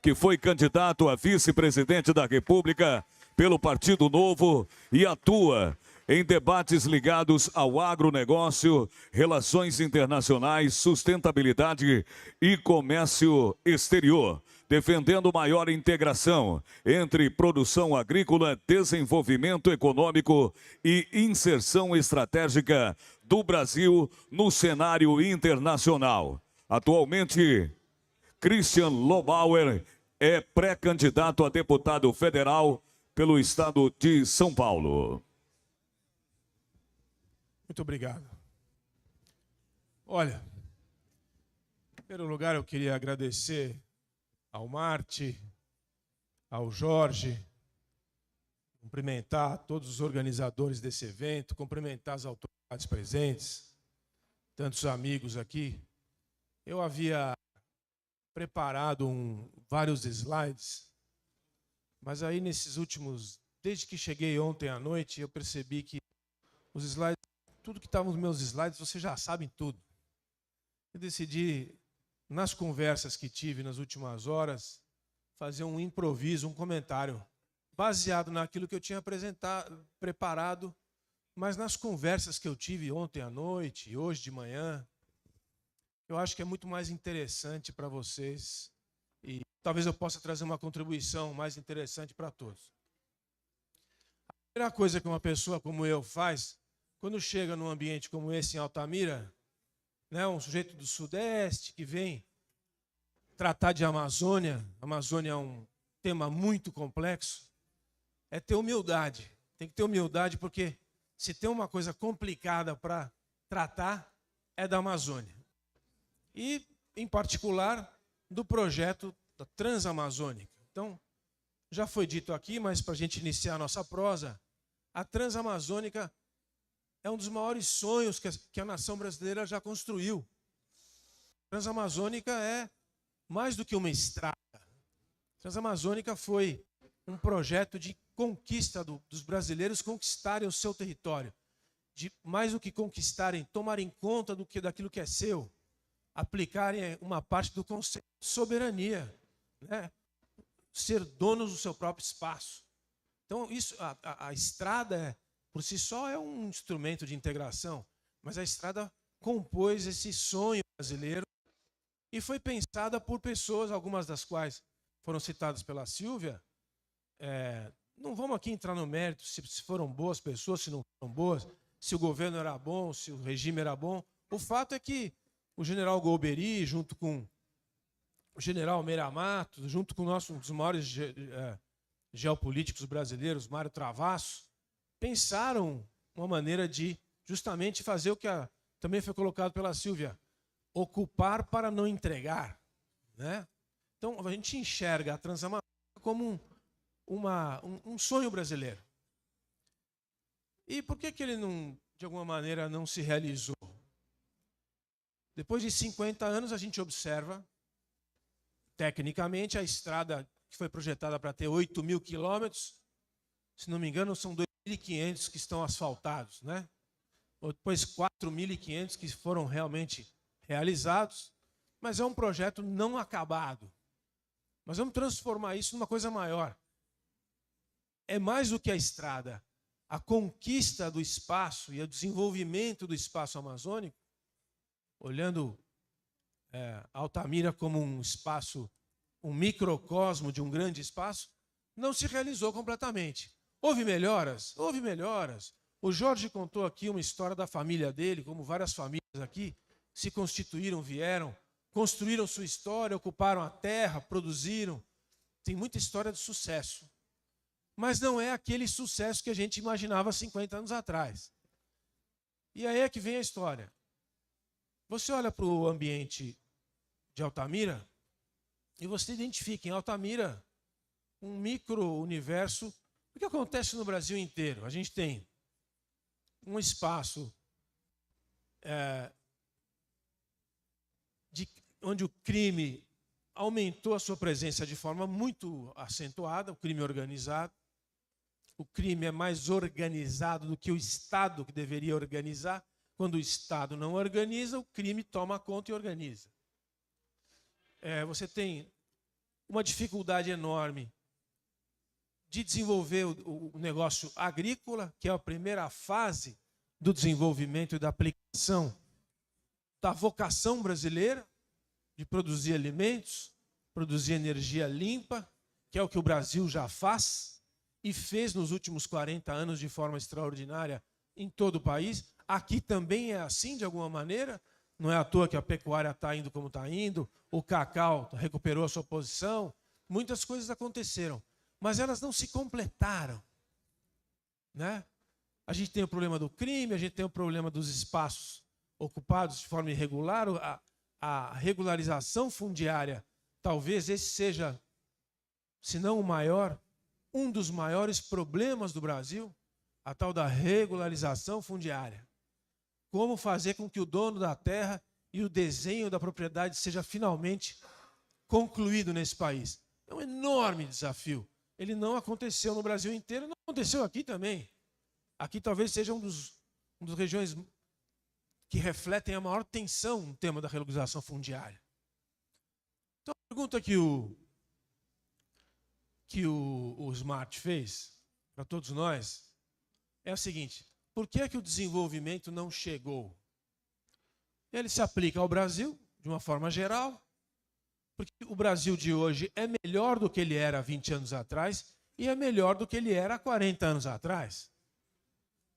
que foi candidato a vice-presidente da República pelo Partido Novo e atua em debates ligados ao agronegócio, relações internacionais, sustentabilidade e comércio exterior, defendendo maior integração entre produção agrícola, desenvolvimento econômico e inserção estratégica do Brasil no cenário internacional. Atualmente, Christian Lobauer é pré-candidato a deputado federal pelo estado de São Paulo. Muito obrigado. Olha, em primeiro lugar eu queria agradecer ao Marte, ao Jorge, cumprimentar todos os organizadores desse evento, cumprimentar as autoridades presentes, tantos amigos aqui. Eu havia preparado vários slides, mas aí nesses últimos, desde que cheguei ontem à noite, eu percebi que os slides, tudo que estava nos meus slides, vocês já sabem tudo. Eu decidi, nas conversas que tive nas últimas horas, fazer um improviso, um comentário, baseado naquilo que eu tinha preparado, mas nas conversas que eu tive ontem à noite e hoje de manhã, eu acho que é muito mais interessante para vocês e talvez eu possa trazer uma contribuição mais interessante para todos. A primeira coisa que uma pessoa como eu faz, quando chega num ambiente como esse em Altamira, né, um sujeito do Sudeste que vem tratar de Amazônia, Amazônia é um tema muito complexo, é ter humildade. Tem que ter humildade porque se tem uma coisa complicada para tratar, é da Amazônia. E, em particular, do projeto da Transamazônica. Então, já foi dito aqui, mas para a gente iniciar a nossa prosa, a Transamazônica é um dos maiores sonhos que a nação brasileira já construiu. A Transamazônica é mais do que uma estrada. A Transamazônica foi um projeto de conquista dos brasileiros conquistarem o seu território. De mais do que conquistarem, tomarem conta daquilo que é seu. Aplicarem uma parte do conceito de soberania. Né? Ser donos do seu próprio espaço. Então, a estrada, por si só, é um instrumento de integração, mas a estrada compôs esse sonho brasileiro e foi pensada por pessoas, algumas das quais foram citadas pela Silvia. Não vamos aqui entrar no mérito se foram boas pessoas, se não foram boas, se o governo era bom, se o regime era bom. O fato é que o general Golbery, junto com o general Meira Matos, junto com um dos maiores geopolíticos brasileiros, Mário Travasso, pensaram uma maneira de justamente fazer o que também foi colocado pela Silvia, ocupar para não entregar. Né? Então, a gente enxerga a Transamazônica como um sonho brasileiro. E por que ele, de alguma maneira, não se realizou? Depois de 50 anos, a gente observa, tecnicamente, a estrada que foi projetada para ter 8.000 quilômetros, se não me engano, são 2.500 que estão asfaltados, né? Depois 4.500 que foram realmente realizados, mas é um projeto não acabado. Mas vamos transformar isso numa coisa maior. É mais do que a estrada. A conquista do espaço e o desenvolvimento do espaço amazônico, olhando Altamira como um espaço, um microcosmo de um grande espaço, não se realizou completamente. Houve melhoras? Houve melhoras. O Jorge contou aqui uma história da família dele, como várias famílias aqui se constituíram, vieram, construíram sua história, ocuparam a terra, produziram. Tem muita história de sucesso. Mas não é aquele sucesso que a gente imaginava 50 anos atrás. E aí é que vem a história. Você olha para o ambiente de Altamira e você identifica em Altamira um micro-universo. O que acontece no Brasil inteiro? A gente tem um espaço onde o crime aumentou a sua presença de forma muito acentuada, o crime organizado. O crime é mais organizado do que o Estado que deveria organizar. Quando o Estado não organiza, o crime toma conta e organiza. Você tem uma dificuldade enorme de desenvolver o negócio agrícola, que é a primeira fase do desenvolvimento e da aplicação da vocação brasileira de produzir alimentos, produzir energia limpa, que é o que o Brasil já faz e fez nos últimos 40 anos de forma extraordinária em todo o país. Aqui também é assim, de alguma maneira. Não é à toa que a pecuária está indo como está indo, o cacau recuperou a sua posição. Muitas coisas aconteceram, mas elas não se completaram, né? A gente tem o problema do crime, a gente tem o problema dos espaços ocupados de forma irregular, a regularização fundiária. Talvez esse seja, se não o maior, um dos maiores problemas do Brasil, a tal da regularização fundiária. Como fazer com que o dono da terra e o desenho da propriedade seja finalmente concluído nesse país. É um enorme desafio. Ele não aconteceu no Brasil inteiro, não aconteceu aqui também. Aqui talvez seja uma das regiões que refletem a maior tensão no tema da regularização fundiária. Então, a pergunta que o Smart fez para todos nós é a seguinte: por que é que o desenvolvimento não chegou? Ele se aplica ao Brasil, de uma forma geral, porque o Brasil de hoje é melhor do que ele era há 20 anos atrás e é melhor do que ele era há 40 anos atrás.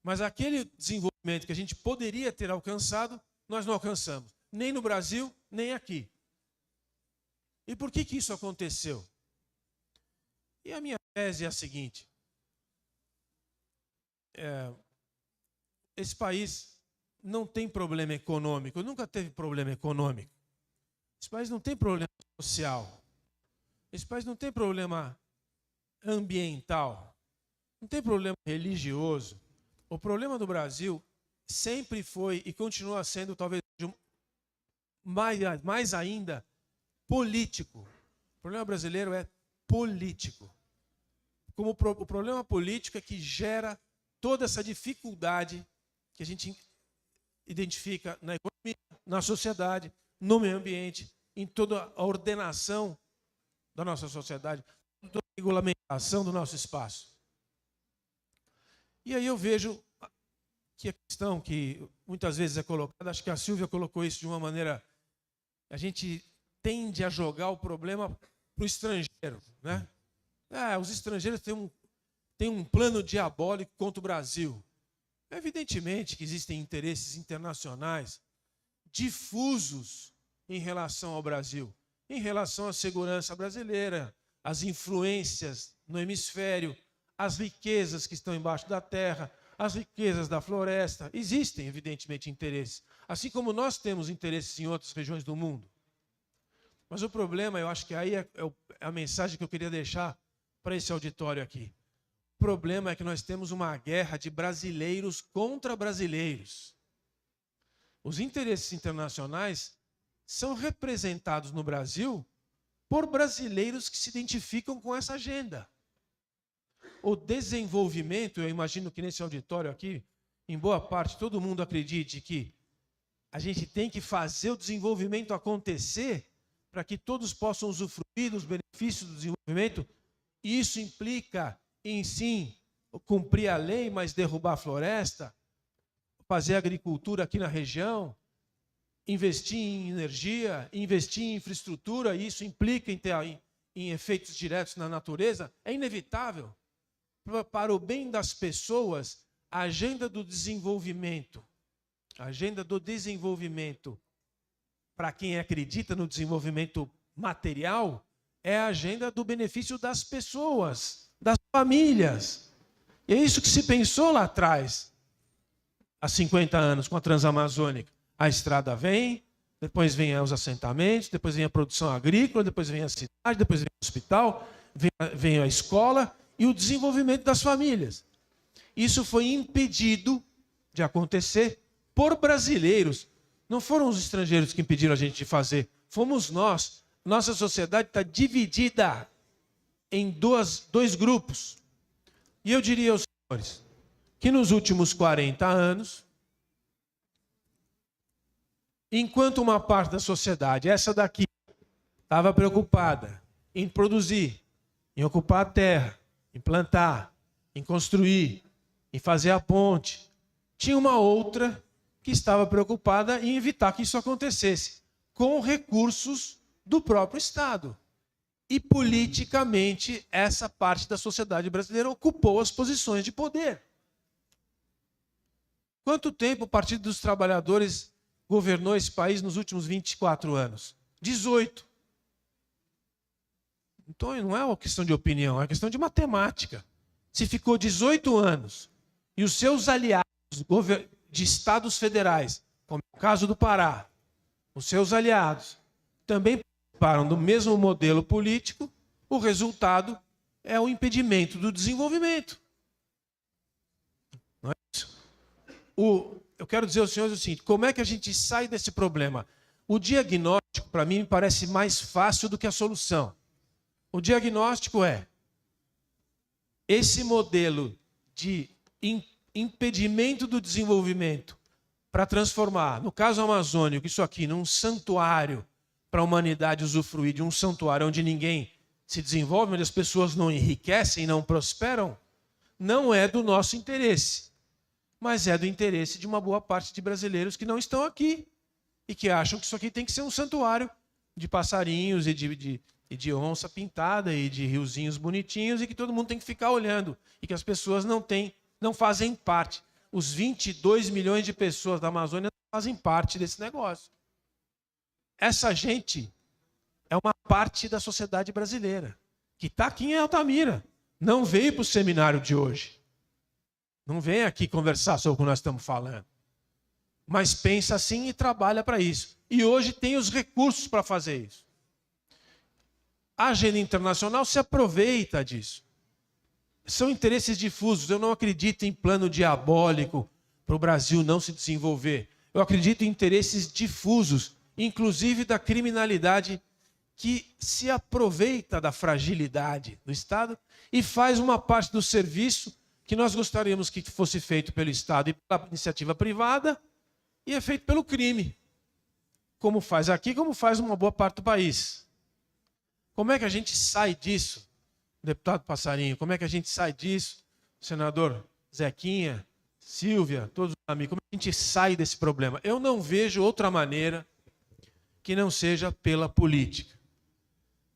Mas aquele desenvolvimento que a gente poderia ter alcançado, nós não alcançamos, nem no Brasil, nem aqui. E por que isso aconteceu? E a minha tese é a seguinte: esse país não tem problema econômico, nunca teve problema econômico. Esse país não tem problema social. Esse país não tem problema ambiental. Não tem problema religioso. O problema do Brasil sempre foi e continua sendo, talvez mais ainda, político. O problema brasileiro é político. Como o problema político é que gera toda essa dificuldade que a gente identifica na economia, na sociedade, no meio ambiente, em toda a ordenação da nossa sociedade, toda a regulamentação do nosso espaço. E aí eu vejo que a questão que muitas vezes é colocada, acho que a Silvia colocou isso de uma maneira, a gente tende a jogar o problema para o estrangeiro, né? Os estrangeiros têm um plano diabólico contra o Brasil. Evidentemente que existem interesses internacionais difusos em relação ao Brasil, em relação à segurança brasileira, às influências no hemisfério, as riquezas que estão embaixo da terra, as riquezas da floresta. Existem, evidentemente, interesses, assim como nós temos interesses em outras regiões do mundo. Mas o problema, eu acho que aí é a mensagem que eu queria deixar para esse auditório aqui. O problema é que nós temos uma guerra de brasileiros contra brasileiros. Os interesses internacionais são representados no Brasil por brasileiros que se identificam com essa agenda. O desenvolvimento, eu imagino que nesse auditório aqui, em boa parte, todo mundo acredite que a gente tem que fazer o desenvolvimento acontecer para que todos possam usufruir dos benefícios do desenvolvimento. E isso implica em, sim, cumprir a lei, mas derrubar a floresta, fazer agricultura aqui na região, investir em energia, investir em infraestrutura, e isso implica em efeitos diretos na natureza. É inevitável. Para o bem das pessoas, a agenda do desenvolvimento, para quem acredita no desenvolvimento material, é a agenda do benefício das pessoas, das famílias. E é isso que se pensou lá atrás, há 50 anos, com a Transamazônica. A estrada vem, depois vem os assentamentos, depois vem a produção agrícola, depois vem a cidade, depois vem o hospital, vem a escola e o desenvolvimento das famílias. Isso foi impedido de acontecer por brasileiros. Não foram os estrangeiros que impediram a gente de fazer, fomos nós. Nossa sociedade está dividida em dois grupos. E eu diria aos senhores que nos últimos 40 anos, enquanto uma parte da sociedade, essa daqui, estava preocupada em produzir, em ocupar a terra, em plantar, em construir, em fazer a ponte. Tinha uma outra que estava preocupada em evitar que isso acontecesse, com recursos do próprio Estado. E politicamente, essa parte da sociedade brasileira ocupou as posições de poder. Quanto tempo o Partido dos Trabalhadores governou esse país nos últimos 24 anos? 18. Então não é uma questão de opinião, é uma questão de matemática. Se ficou 18 anos e os seus aliados de estados federais, como é o caso do Pará, os seus aliados também participaram do mesmo modelo político, o resultado é o impedimento do desenvolvimento. Não é isso? Eu quero dizer aos senhores o seguinte: como é que a gente sai desse problema? O diagnóstico, para mim, me parece mais fácil do que a solução. O diagnóstico é esse modelo de impedimento do desenvolvimento para transformar, no caso amazônico, isso aqui num santuário para a humanidade usufruir de um santuário onde ninguém se desenvolve, onde as pessoas não enriquecem e não prosperam, não é do nosso interesse, mas é do interesse de uma boa parte de brasileiros que não estão aqui e que acham que isso aqui tem que ser um santuário de passarinhos e de onça pintada e de riozinhos bonitinhos e que todo mundo tem que ficar olhando e que as pessoas não fazem parte. Os 22 milhões de pessoas da Amazônia não fazem parte desse negócio. Essa gente é uma parte da sociedade brasileira que está aqui em Altamira. Não veio para o seminário de hoje. Não vem aqui conversar sobre o que nós estamos falando. Mas pensa assim e trabalha para isso. E hoje tem os recursos para fazer isso. A agenda internacional se aproveita disso. São interesses difusos. Eu não acredito em plano diabólico para o Brasil não se desenvolver. Eu acredito em interesses difusos, inclusive da criminalidade que se aproveita da fragilidade do Estado e faz uma parte do serviço que nós gostaríamos que fosse feito pelo Estado e pela iniciativa privada e é feito pelo crime. Como faz aqui, como faz uma boa parte do país. Como é que a gente sai disso, deputado Passarinho? Como é que a gente sai disso, senador Zequinha, Silvia, todos os amigos? Como é que a gente sai desse problema? Eu não vejo outra maneira que não seja pela política.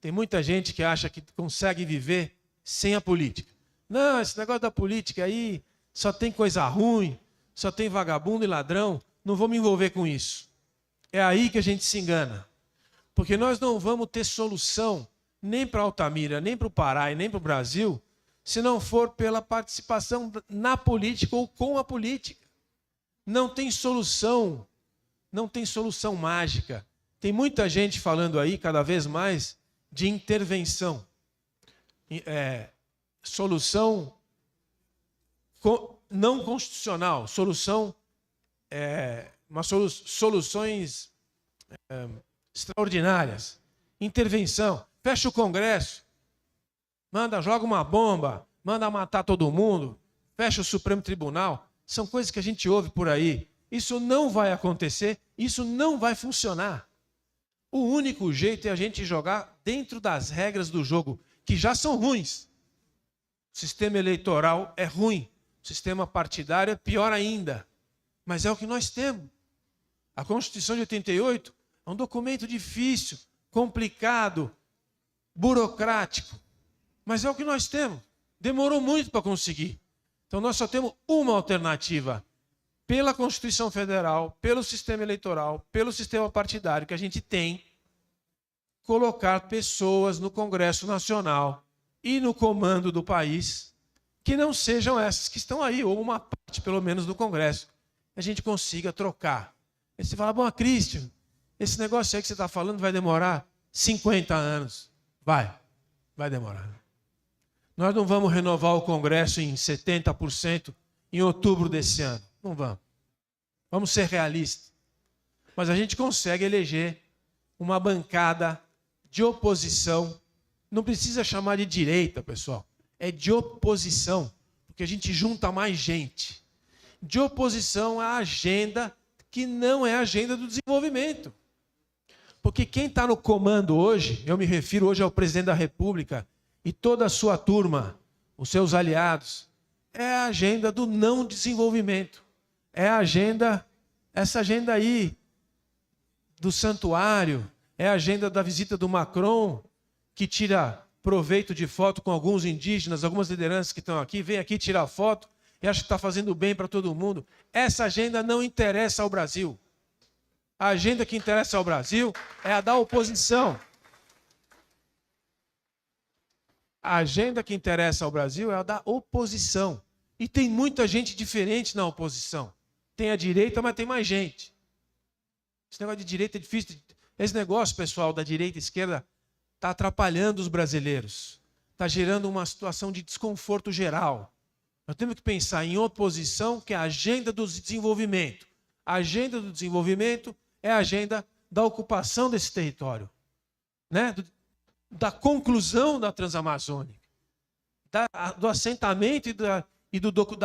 Tem muita gente que acha que consegue viver sem a política. Não, esse negócio da política aí só tem coisa ruim, só tem vagabundo e ladrão, não vou me envolver com isso. É aí que a gente se engana. Porque nós não vamos ter solução nem para Altamira, nem para o Pará e nem para o Brasil, se não for pela participação na política ou com a política. Não tem solução mágica. Tem muita gente falando aí, cada vez mais, de intervenção. Solução não constitucional, soluções extraordinárias. Intervenção. Fecha o Congresso. Joga uma bomba. Manda matar todo mundo. Fecha o Supremo Tribunal. São coisas que a gente ouve por aí. Isso não vai acontecer. Isso não vai funcionar. O único jeito é a gente jogar dentro das regras do jogo, que já são ruins. O sistema eleitoral é ruim. O sistema partidário é pior ainda. Mas é o que nós temos. A Constituição de 88 é um documento difícil, complicado, burocrático. Mas é o que nós temos. Demorou muito para conseguir. Então nós só temos uma alternativa. Pela Constituição Federal, pelo sistema eleitoral, pelo sistema partidário que a gente tem, colocar pessoas no Congresso Nacional e no comando do país que não sejam essas que estão aí, ou uma parte, pelo menos, do Congresso. A gente consiga trocar. Aí você fala, bom, Cristian, esse negócio aí que você está falando vai demorar 50 anos. Vai demorar. Nós não vamos renovar o Congresso em 70% em outubro desse ano. Não vamos. Vamos ser realistas. Mas a gente consegue eleger uma bancada de oposição. Não precisa chamar de direita, pessoal. É de oposição, porque a gente junta mais gente. De oposição à agenda que não é a agenda do desenvolvimento. Porque quem está no comando hoje, eu me refiro hoje ao presidente da República e toda a sua turma, os seus aliados, é a agenda do não desenvolvimento. É a agenda, essa agenda aí do santuário, é a agenda da visita do Macron, que tira proveito de foto com alguns indígenas, algumas lideranças que estão aqui, vem aqui tirar foto e acha que está fazendo bem para todo mundo. Essa agenda não interessa ao Brasil. A agenda que interessa ao Brasil é a da oposição. A agenda que interessa ao Brasil é a da oposição. E tem muita gente diferente na oposição. Tem a direita, mas tem mais gente. Esse negócio de direita é difícil. Esse negócio, pessoal, da direita e esquerda está atrapalhando os brasileiros. Está gerando uma situação de desconforto geral. Nós temos que pensar em oposição, que é a agenda do desenvolvimento. A agenda do desenvolvimento é a agenda da ocupação desse território, né? Da conclusão da Transamazônica, do assentamento da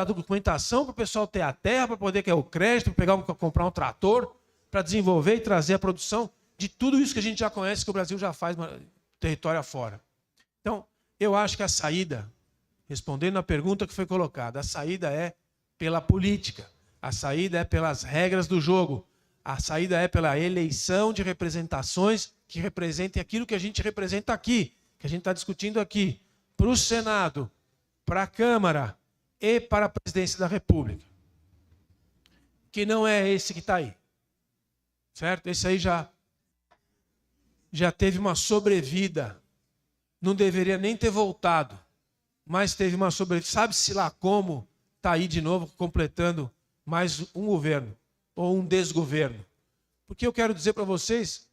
documentação para o pessoal ter a terra, para poder ter o crédito, para comprar um trator, para desenvolver e trazer a produção de tudo isso que a gente já conhece, que o Brasil já faz território afora. Então, eu acho que a saída, respondendo à pergunta que foi colocada, a saída é pela política, a saída é pelas regras do jogo, a saída é pela eleição de representações que representem aquilo que a gente representa aqui, que a gente está discutindo aqui, para o Senado, para a Câmara e para a Presidência da República. Que não é esse que está aí. Certo? Esse aí já teve uma sobrevida. Não deveria nem ter voltado, mas teve uma sobrevida. Sabe-se lá como está aí de novo, completando mais um governo, ou um desgoverno. Porque eu quero dizer para vocês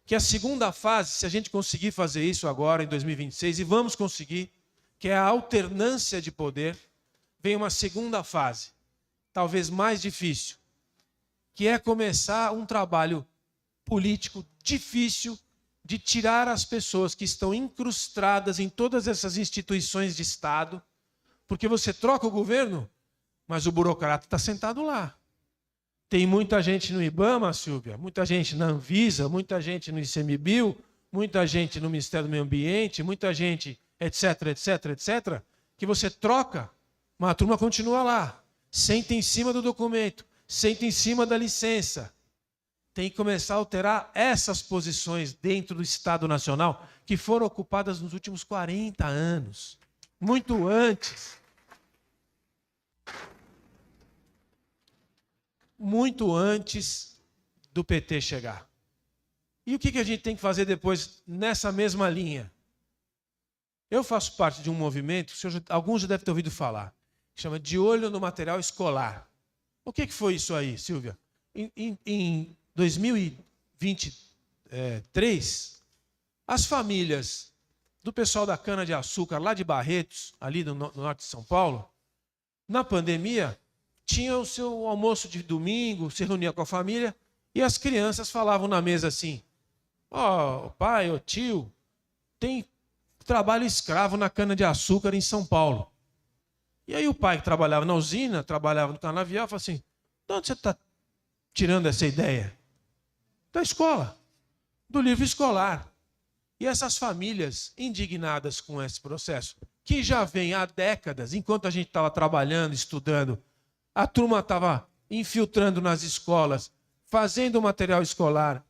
que a segunda fase, se a gente conseguir fazer isso agora, em 2026, e vamos conseguir, que é a alternância de poder, vem uma segunda fase, talvez mais difícil, que é começar um trabalho político difícil de tirar as pessoas que estão incrustadas em todas essas instituições de Estado, porque você troca o governo, mas o burocrata está sentado lá. Tem muita gente no IBAMA, Silvia, muita gente na Anvisa, muita gente no ICMBio, muita gente no Ministério do Meio Ambiente, muita gente, etc, etc, etc, que você troca, mas a turma continua lá. Senta em cima do documento, senta em cima da licença. Tem que começar a alterar essas posições dentro do Estado Nacional que foram ocupadas nos últimos 40 anos, muito antes. Muito antes do PT chegar. E o que a gente tem que fazer depois nessa mesma linha? Eu faço parte de um movimento, alguns já devem ter ouvido falar, que chama De Olho no Material Escolar. O que foi isso aí, Silvia? Em 2023, as famílias do pessoal da cana-de-açúcar, lá de Barretos, ali no norte de São Paulo, na pandemia, tinha o seu almoço de domingo, se reunia com a família, e as crianças falavam na mesa assim, pai, tio, tem trabalho escravo na cana-de-açúcar em São Paulo. E aí o pai que trabalhava na usina, trabalhava no canavial, falou assim, de onde você está tirando essa ideia? Da escola, do livro escolar. E essas famílias indignadas com esse processo, que já vem há décadas, enquanto a gente estava trabalhando, estudando, a turma estava infiltrando nas escolas, fazendo material escolar,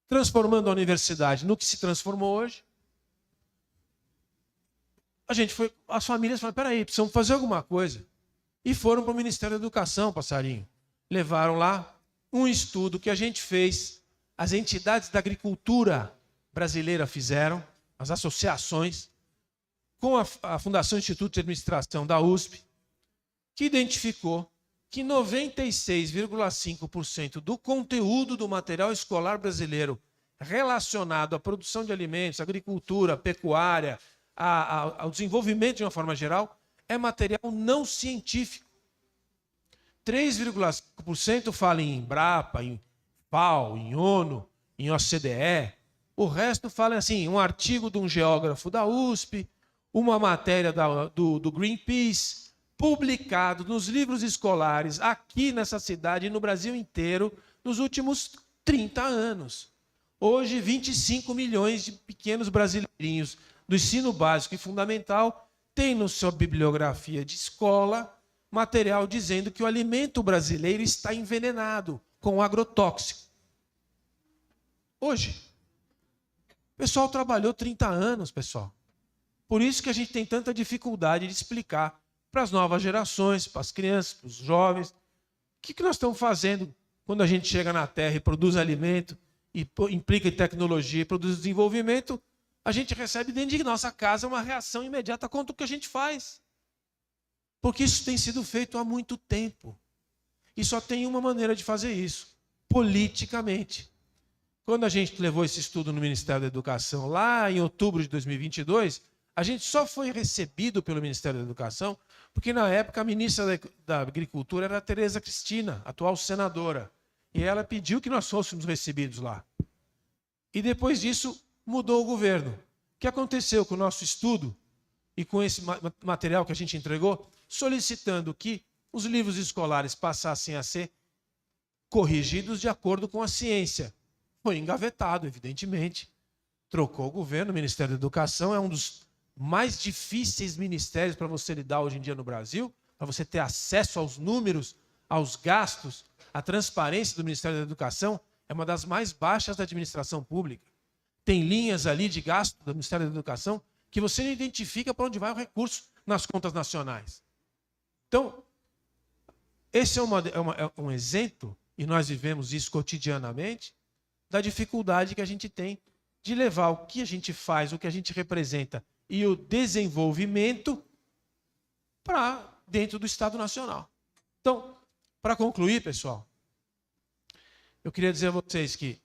transformando a universidade no que se transformou hoje. As famílias falaram, peraí, precisamos fazer alguma coisa. E foram para o Ministério da Educação, passarinho. Levaram lá um estudo que a gente fez, as entidades da agricultura brasileira fizeram, as associações, com a Fundação Instituto de Administração da USP, que identificou que 96,5% do conteúdo do material escolar brasileiro relacionado à produção de alimentos, agricultura, pecuária, ao desenvolvimento de uma forma geral, é material não científico. 3,5% fala em Embrapa, em FAO, em ONU, em OCDE. O resto fala assim, um artigo de um geógrafo da USP, uma matéria do Greenpeace, publicado nos livros escolares aqui nessa cidade e no Brasil inteiro nos últimos 30 anos. Hoje, 25 milhões de pequenos brasileirinhos do ensino básico e fundamental têm na sua bibliografia de escola material dizendo que o alimento brasileiro está envenenado com agrotóxico. Hoje. O pessoal trabalhou 30 anos, pessoal. Por isso que a gente tem tanta dificuldade de explicar para as novas gerações, para as crianças, para os jovens, o que nós estamos fazendo quando a gente chega na Terra e produz alimento, e implica em tecnologia e produz desenvolvimento, a gente recebe dentro de nossa casa uma reação imediata contra o que a gente faz. Porque isso tem sido feito há muito tempo. E só tem uma maneira de fazer isso, politicamente. Quando a gente levou esse estudo no Ministério da Educação, lá em outubro de 2022, a gente só foi recebido pelo Ministério da Educação porque, na época, a ministra da Agricultura era a Tereza Cristina, atual senadora. E ela pediu que nós fôssemos recebidos lá. E depois disso, mudou o governo. O que aconteceu com o nosso estudo e com esse material que a gente entregou? Solicitando que os livros escolares passassem a ser corrigidos de acordo com a ciência. Foi engavetado, evidentemente. Trocou o governo, o Ministério da Educação é um dos mais difíceis ministérios para você lidar hoje em dia no Brasil, para você ter acesso aos números, aos gastos. A transparência do Ministério da Educação é uma das mais baixas da administração pública. Tem linhas ali de gasto do Ministério da Educação que você não identifica para onde vai o recurso nas contas nacionais. Então, esse é um exemplo, e nós vivemos isso cotidianamente, da dificuldade que a gente tem de levar o que a gente faz, o que a gente representa e o desenvolvimento para dentro do Estado Nacional. Então, para concluir, pessoal, eu queria dizer a vocês que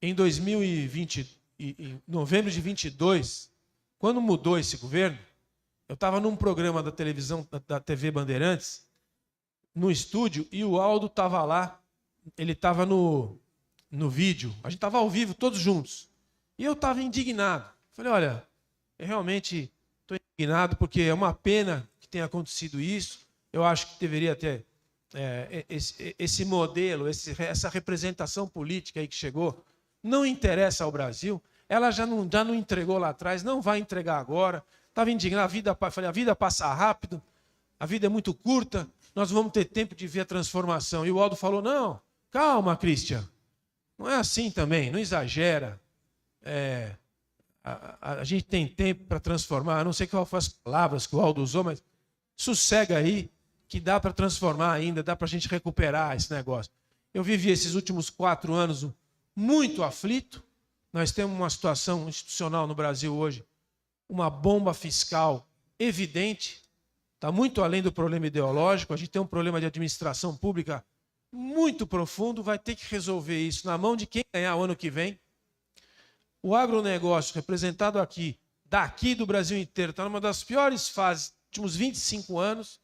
em 2020, em novembro de 22, quando mudou esse governo, eu estava num programa da televisão, da TV Bandeirantes, no estúdio, e o Aldo estava lá, ele estava no vídeo, a gente estava ao vivo, todos juntos. E eu estava indignado. Falei, olha, eu realmente estou indignado porque é uma pena que tenha acontecido isso. Eu acho que deveria ter esse modelo, essa representação política aí que chegou, não interessa ao Brasil. Ela já não entregou lá atrás, não vai entregar agora. Estava indignado, falei, a vida passa rápido, a vida é muito curta, nós vamos ter tempo de ver a transformação. E o Aldo falou, não, calma, Christian. Não é assim também, não exagera. A gente tem tempo para transformar, não sei qual foram as palavras que o Aldo usou, mas sossega aí, que dá para transformar ainda, dá para a gente recuperar esse negócio. Eu vivi esses últimos 4 anos muito aflito. Nós temos uma situação institucional no Brasil hoje, uma bomba fiscal evidente, está muito além do problema ideológico, a gente tem um problema de administração pública muito profundo, vai ter que resolver isso na mão de quem ganhar o ano que vem. O agronegócio, representado aqui, daqui do Brasil inteiro, está numa das piores fases dos últimos 25 anos.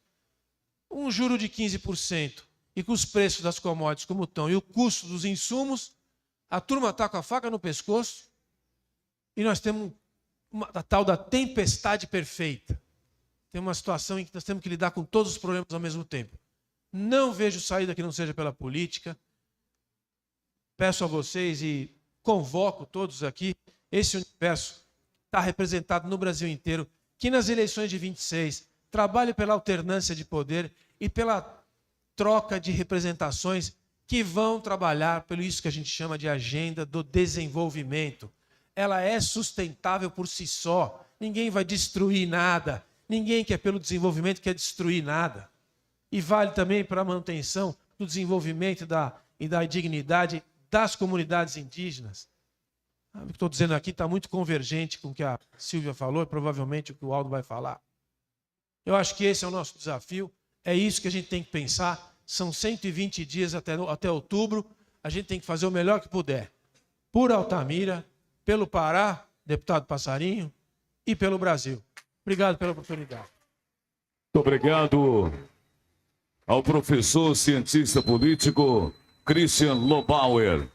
Um juro de 15%, e com os preços das commodities como estão, e o custo dos insumos, a turma está com a faca no pescoço, e nós temos a tal da tempestade perfeita. Tem uma situação em que nós temos que lidar com todos os problemas ao mesmo tempo. Não vejo saída que não seja pela política. Peço a vocês e convoco todos aqui, esse universo está representado no Brasil inteiro, que nas eleições de 26 trabalhe pela alternância de poder e pela troca de representações que vão trabalhar pelo isso que a gente chama de agenda do desenvolvimento. Ela é sustentável por si só. Ninguém vai destruir nada. Ninguém que é pelo desenvolvimento quer destruir nada. E vale também para a manutenção do desenvolvimento e da dignidade das comunidades indígenas. O que estou dizendo aqui está muito convergente com o que a Silvia falou e provavelmente o que o Aldo vai falar. Eu acho que esse é o nosso desafio. É isso que a gente tem que pensar. São 120 dias até outubro. A gente tem que fazer o melhor que puder. Por Altamira, pelo Pará, deputado Passarinho, e pelo Brasil. Obrigado pela oportunidade. Muito obrigado ao professor cientista político Christian Lobauer.